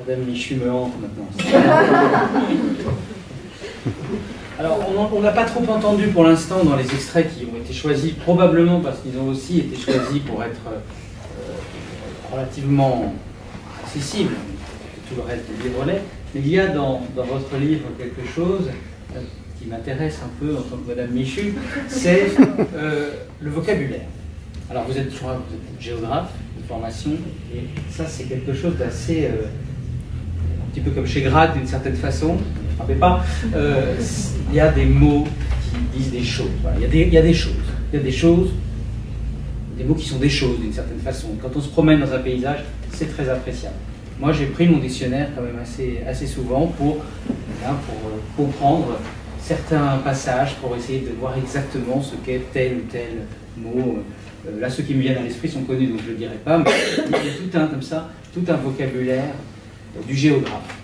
Madame Michu me hante maintenant. Alors, on n'a pas trop entendu pour l'instant dans les extraits qui ont été choisis, probablement parce qu'ils ont aussi été choisis pour être relativement accessibles, tout le reste du livre l'est, mais il y a dans votre livre quelque chose qui m'intéresse un peu en tant que Madame Michu, c'est le vocabulaire. Alors vous êtes géographe de formation, et ça c'est quelque chose d'assez, un petit peu comme chez Grade d'une certaine façon, ne frappez pas, il y a des mots qui disent des choses, voilà. Il y a des choses, des mots qui sont des choses d'une certaine façon. Quand on se promène dans un paysage, c'est très appréciable. Moi j'ai pris mon dictionnaire quand même assez souvent pour comprendre certains passages, pour essayer de voir exactement ce qu'est tel ou tel mot. Là, ceux qui me viennent à l'esprit sont connus, donc je ne le dirai pas, mais il y a tout un vocabulaire du géographe.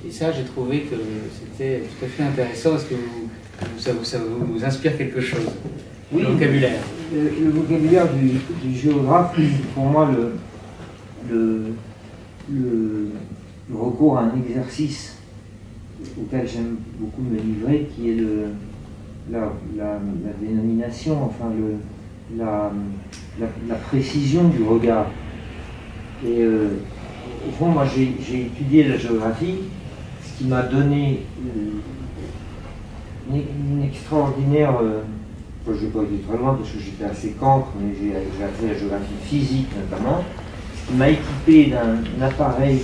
Et ça, j'ai trouvé que c'était tout à fait intéressant. Est-ce que ça vous inspire quelque chose? Oui, le vocabulaire. Le vocabulaire du géographe, pour moi, le recours à un exercice auquel j'aime beaucoup me livrer, qui est la dénomination, enfin la précision du regard. Et au fond, moi j'ai étudié la géographie, ce qui m'a donné une extraordinaire, je ne vais pas aller très loin parce que j'étais assez cancre, mais j'ai appris la géographie physique notamment, ce qui m'a équipé d'un appareil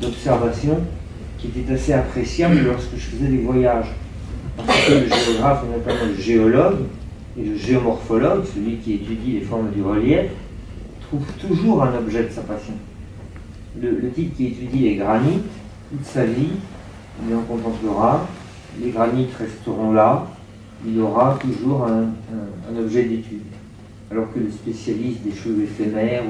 d'observation qui était assez appréciable lorsque je faisais des voyages. Parce que le géographe, et notamment le géologue, et le géomorphologue, celui qui étudie les formes du relief, trouve toujours un objet de sa passion. Le type qui étudie les granites, toute sa vie, il en contemplera, les granites resteront là, il aura toujours un objet d'étude. Alors que le spécialiste des choses éphémères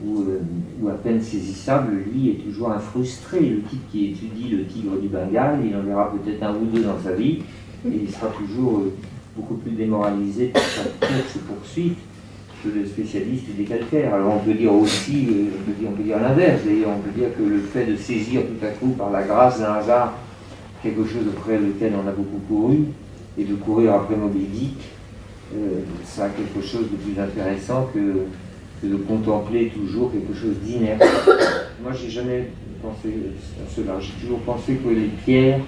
ou à peine saisissable, lui, est toujours un frustré. Le type qui étudie le tigre du Bengale, il en verra peut-être un ou deux dans sa vie, et il sera toujours beaucoup plus démoralisé par sa course poursuite que le spécialiste des calcaires. Alors on peut dire aussi, on peut dire l'inverse, d'ailleurs, on peut dire que le fait de saisir tout à coup par la grâce d'un hasard quelque chose auprès lequel on a beaucoup couru, et de courir après Moby Dick, ça a quelque chose de plus intéressant que de contempler toujours quelque chose d'inerte. Moi, j'ai jamais pensé à cela. J'ai toujours pensé que les pierres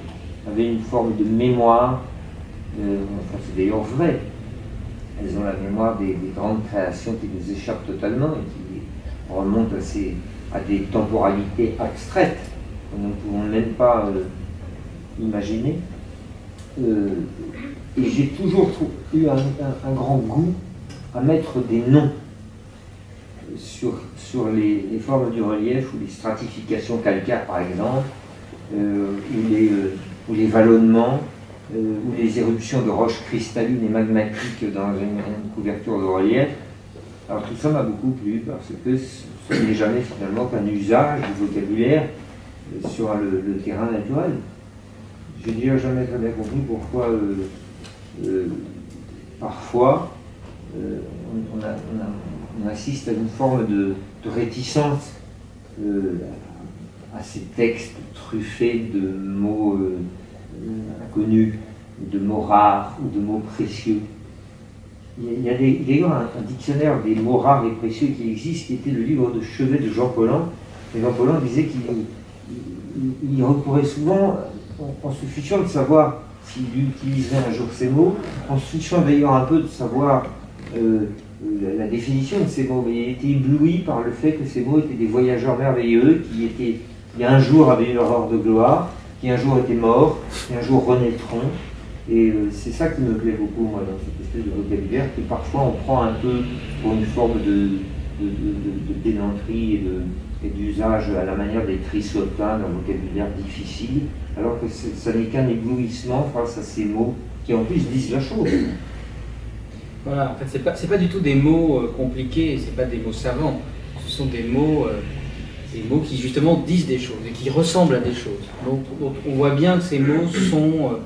avaient une forme de mémoire. Enfin, c'est d'ailleurs vrai. Elles ont la mémoire des grandes créations qui nous échappent totalement et qui remontent à des temporalités abstraites que nous ne pouvons même pas imaginer. Et j'ai toujours eu un grand goût à mettre des noms sur les formes du relief ou les stratifications calcaires par exemple, ou les vallonnements, ou les éruptions de roches cristallines et magmatiques dans une couverture de relief. Alors tout ça m'a beaucoup plu parce que ce n'est jamais finalement qu'un usage du vocabulaire sur le terrain naturel. Je n'ai déjà jamais très bien compris pourquoi parfois on assiste à une forme de réticence à ces textes truffés de mots inconnus, de mots rares ou de mots précieux. Il y a d'ailleurs un dictionnaire des mots rares et précieux qui existe, qui était le livre de chevet de Jean Paulhan. Et Jean Paulhan disait qu'il recourait souvent, en se fichant de savoir s'il utiliserait un jour ces mots, en se fichant d'ailleurs un peu de savoir la définition de ces mots, mais il était ébloui par le fait que ces mots étaient des voyageurs merveilleux qui un jour avaient une aurore de gloire, qui un jour étaient morts, qui un jour renaîtront. Et c'est ça qui me plaît beaucoup, moi, dans cette espèce de vocabulaire, que parfois on prend un peu pour une forme de pédanterie et d'usage à la manière des trissotins d'un vocabulaire difficile, alors que ça n'est qu'un éblouissement face à ces mots qui en plus disent la chose. Voilà, en fait, c'est pas du tout des mots compliqués, c'est pas des mots savants, ce sont des mots qui justement disent des choses et qui ressemblent à des choses. Donc on voit bien que ces mots sont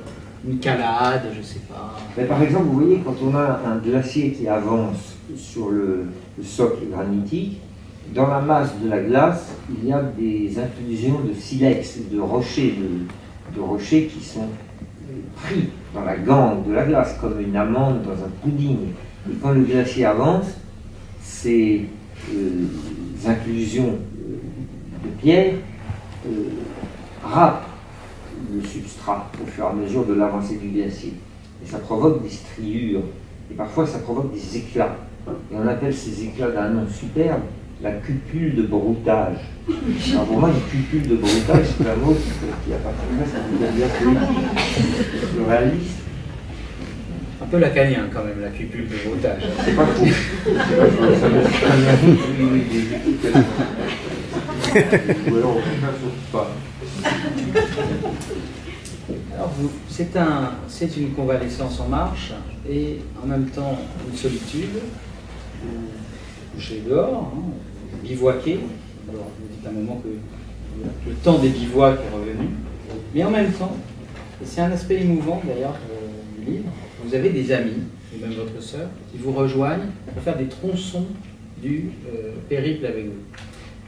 une calade, je sais pas. Mais par exemple, vous voyez, quand on a un glacier qui avance sur le socle granitique, dans la masse de la glace, il y a des inclusions de silex, de rochers qui sont pris dans la gangue de la glace, comme une amande dans un pudding. Et quand le glacier avance, ces inclusions de pierre râpent le substrat au fur et à mesure de l'avancée du glacier. Et ça provoque des striures, et parfois ça provoque des éclats. Et on appelle ces éclats d'un nom superbe la cupule de broutage. Alors pour moi, une cupule de broutage, c'est un mot qui appartient presque à bien politique, surréaliste. Un peu lacanien quand même, la cupule de broutage. C'est pas faux. Ça me dit très bien. Oui, ou alors on ne surtout pas. Alors, c'est une convalescence en marche et en même temps une solitude. Vous couchez dehors, hein, vous bivouaquez. Alors, vous dites à un moment que le temps des bivouacs est revenu. Mais en même temps, et c'est un aspect émouvant d'ailleurs du livre, vous avez des amis, ou même votre sœur, qui vous rejoignent pour faire des tronçons du périple avec vous.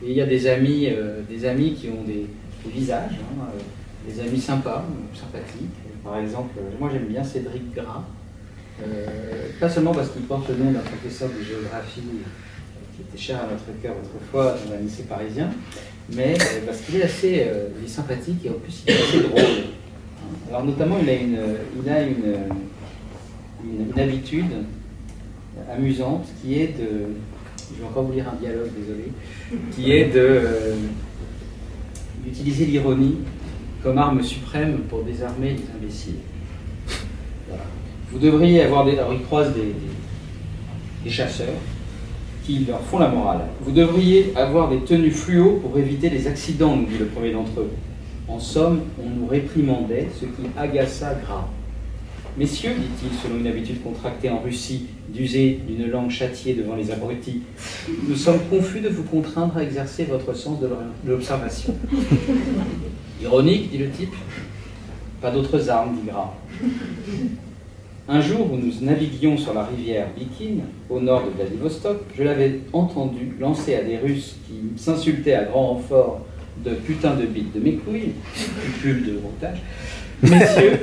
Et il y a des amis qui ont des visages, hein, des amis sympas, sympathiques. Par exemple, moi j'aime bien Cédric Gras, pas seulement parce qu'il porte le nom d'un professeur de géographie qui était cher à notre cœur autrefois dans un lycée parisien, mais parce qu'il est assez sympathique et en plus il est assez drôle. Alors notamment il a une habitude amusante qui est de, je vais encore vous lire un dialogue, désolé, qui est d'utiliser l'ironie comme arme suprême pour désarmer les imbéciles. Voilà. Vous devriez avoir alors ils croisent des chasseurs qui leur font la morale. Vous devriez avoir des tenues fluo pour éviter les accidents, nous dit le premier d'entre eux. En somme, on nous réprimandait, ce qui agaça Gras. Messieurs, dit-il, selon une habitude contractée en Russie, d'user d'une langue châtiée devant les abrutis, nous sommes confus de vous contraindre à exercer votre sens de l'observation. Ironique, dit le type. Pas d'autres armes, dit Gras. Un jour où nous naviguions sur la rivière Bikin, au nord de Vladivostok, je l'avais entendu lancer à des Russes qui s'insultaient à grand renfort de putain de bite de mes couilles, cupule de broutage. Messieurs,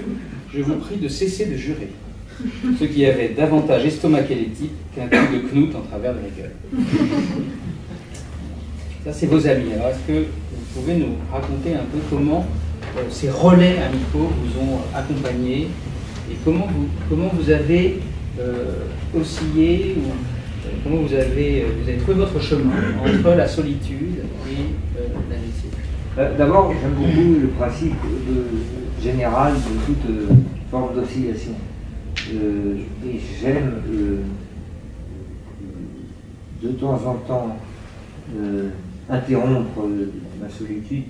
je vous prie de cesser de jurer. Ce qui avait davantage estomaqué les types qu'un coup de knout en travers de la gueule. Ça, c'est vos amis. Alors, est-ce que vous pouvez nous raconter un peu comment ces relais amicaux vous ont accompagné et comment vous avez oscillé ou comment vous avez trouvé votre chemin entre la solitude et l'amitié? D'abord, j'aime beaucoup le principe général de toute forme d'oscillation. Et j'aime de temps en temps interrompre ma solitude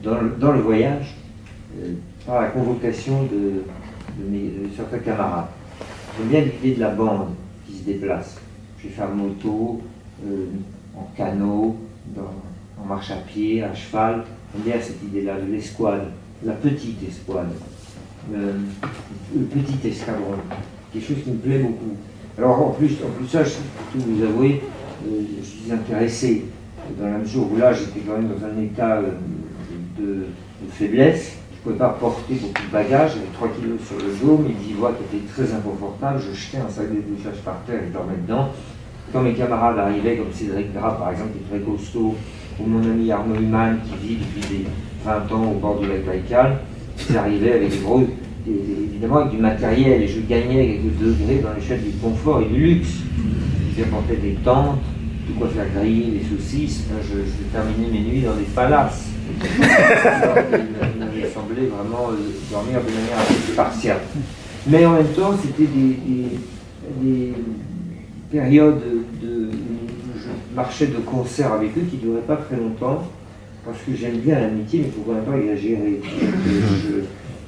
dans le voyage par la convocation de certains camarades. J'aime bien l'idée de la bande qui se déplace. Je vais faire moto, en canot, en marche à pied, à cheval. J'aime bien cette idée-là de l'escouade, la petite escouade, le petit escadron, quelque chose qui me plaît beaucoup. Alors en plus ça, je peux tout vous avouer, je suis intéressé dans la mesure où là j'étais quand même dans un état de faiblesse. Je ne pouvais pas porter beaucoup de bagages, j'avais 3 kilos sur le dos, mes bivouacs étaient très inconfortables, je jetais un sac de douchage par terre et je dormais dedans. Quand mes camarades arrivaient, comme Cédric Gras par exemple, qui est très costaud, ou mon ami Arnaud Humann qui vit depuis des 20 ans au bord du lac Baïkal, ils arrivaient avec évidemment avec du matériel, et je gagnais quelques degrés dans l'échelle du confort et du luxe. Ils apportaient des tentes, de quoi faire griller des saucisses, je terminais mes nuits dans des palaces. Il m'avait semblé vraiment dormir de manière assez spartiate. Mais en même temps, c'était des périodes où je marchais de concert avec eux qui ne duraient pas très longtemps, parce que j'aime bien l'amitié, mais il ne faut quand même pas exagérer.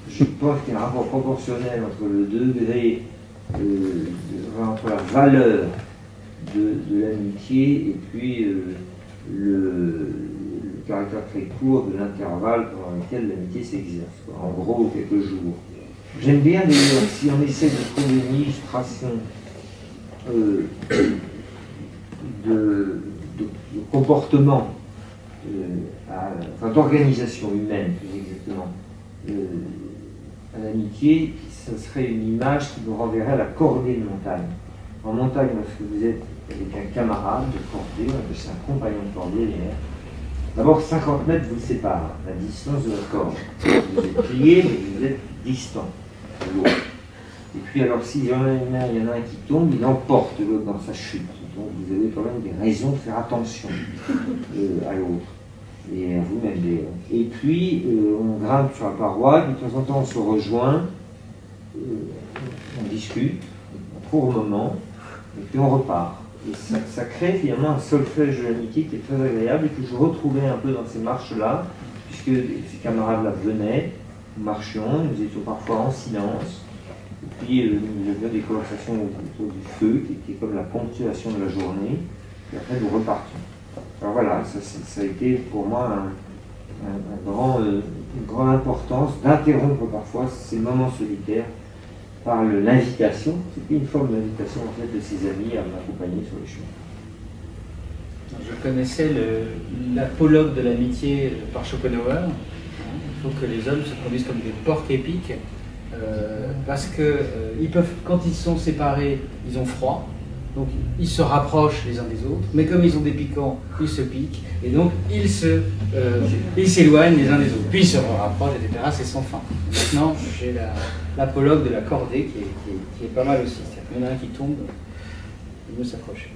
Je pense qu'il y a un rapport proportionnel entre le degré, entre la valeur de l'amitié et puis le caractère très court de l'intervalle pendant lequel l'amitié s'exerce. En gros, quelques jours. J'aime bien d'ailleurs, si on essaie de trouver une illustration de comportement, enfin d'organisation humaine plus exactement, à l'amitié, ce serait une image qui nous renverrait à la cordée de montagne. En montagne, lorsque vous êtes avec un camarade de cordée, on appelle ça un compagnon de cordée, d'abord 50 mètres vous séparent, la distance de la corde. Vous êtes plié, mais vous êtes distant de l'autre. Et puis alors s'il y en a un qui tombe, il emporte l'autre dans sa chute. Donc vous avez quand même des raisons de faire attention à l'autre. Et à vous-même d'ailleurs. Et puis on grimpe sur la paroi, de temps en temps on se rejoint, on discute, un court moment, et puis on repart. Et ça crée finalement un solfège de l'amitié qui est très agréable et que je retrouvais un peu dans ces marches-là, puisque ces camarades-là venaient, nous marchions, nous étions parfois en silence, et puis nous avions des conversations autour du feu, qui était comme la ponctuation de la journée, et après nous repartions. Alors voilà, ça a été pour moi une grande importance d'interrompre parfois ces moments solitaires par l'invitation. C'était une forme d'invitation en fait de ses amis à m'accompagner sur les chemins. Je connaissais l'apologue de l'amitié par Schopenhauer. Il faut que les hommes se conduisent comme des porcs épiques parce que ils peuvent, quand ils sont séparés, ils ont froid. Donc ils se rapprochent les uns des autres, mais comme ils ont des piquants, ils se piquent, et donc ils s'éloignent les uns des autres, puis ils se rapprochent, etc. C'est sans fin. Maintenant, j'ai l'apologue de la cordée qui est pas mal aussi. Il y en a un qui tombe, il veut s'accrocher.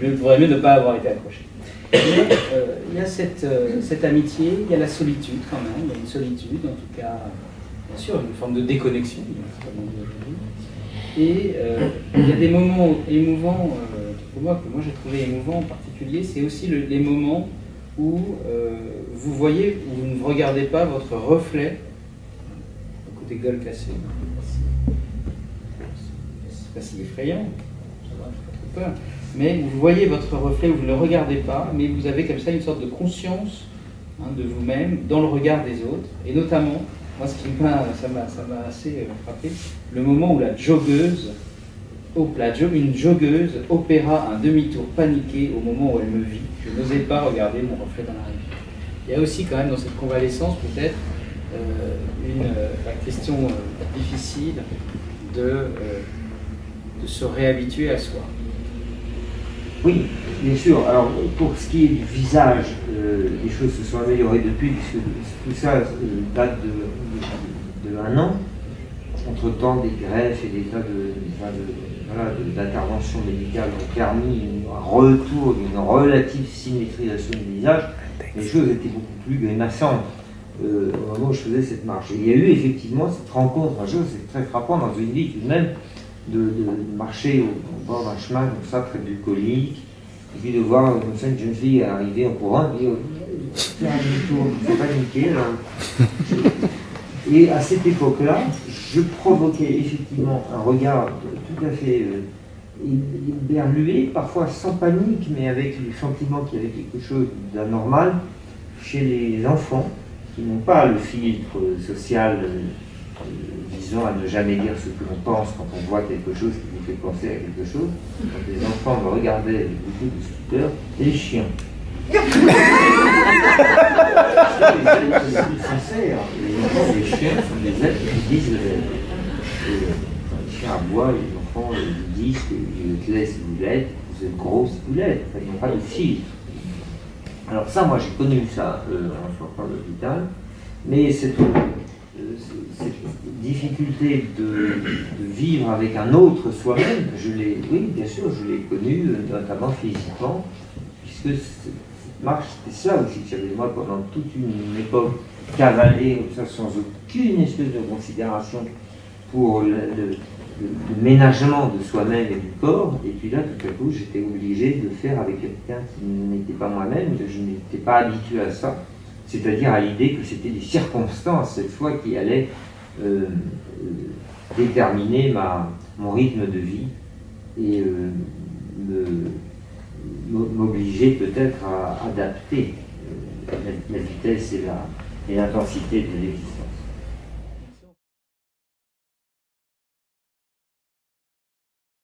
Il vaudrait mieux ne pas avoir été accroché. Mais il y a cette amitié, il y a la solitude quand même, il y a une solitude, en tout cas, bien sûr, une forme de déconnexion. Et il y a des moments émouvants, pour moi, que moi j'ai trouvé émouvants en particulier, c'est aussi les moments où vous voyez, où vous ne regardez pas votre reflet, le côté gueule cassée, c'est pas si effrayant, ça va, j'ai pas trop peur, mais vous voyez votre reflet, où vous ne le regardez pas, mais vous avez comme ça une sorte de conscience de vous-même dans le regard des autres, et notamment, moi, ça m'a assez frappé, le moment où une joggeuse opéra un demi-tour paniqué au moment où elle me vit. Je n'osais pas regarder mon reflet dans la rivière. Il y a aussi quand même dans cette convalescence peut-être la question difficile de se réhabituer à soi. Oui, bien sûr. Alors, pour ce qui est du visage, les choses se sont améliorées depuis, puisque tout ça date de 1 an. Entre-temps, des greffes et des tas d'interventions médicales ont permis un retour d'une relative symétrisation du visage. Les choses étaient beaucoup plus grimaçantes au moment où je faisais cette marche. Et il y a eu effectivement cette rencontre, c'est très frappant dans une vie tout de même, de marcher au bord d'un chemin comme ça, très bucolique, et puis de voir comme ça une jeune fille arriver en courant, et faire un demi-tour, c'est pas nickel. Et à cette époque-là, je provoquais effectivement un regard tout à fait éberlué, parfois sans panique, mais avec le sentiment qu'il y avait quelque chose d'anormal chez les enfants qui n'ont pas le filtre social visant à ne jamais dire ce que l'on pense quand on voit quelque chose qui nous fait penser à quelque chose. Quand les enfants me regardaient avec beaucoup de stupeur, et les chiens. Les chiens sont des êtres qui disent les chiens aboient, les enfants disent qu'ils te laissent boulettes, vous êtes grosses boulettes, ils n'ont pas de filtre. Alors ça, moi j'ai connu ça en sortant de l'hôpital, mais cette difficulté de vivre avec un autre soi-même, oui bien sûr, je l'ai connu, notamment physiquement, puisque cette marche, c'était ça aussi que j'avais moi pendant toute une époque cavalée, comme ça, sans aucune espèce de considération pour le ménagement de soi-même et du corps, et puis là tout à coup j'étais obligé de le faire avec quelqu'un qui n'était pas moi-même, que je n'étais pas habitué à ça, c'est-à-dire à l'idée que c'était des circonstances cette fois qui allaient déterminer mon rythme de vie et m'obliger peut-être à adapter la vitesse et l'intensité de l'existence.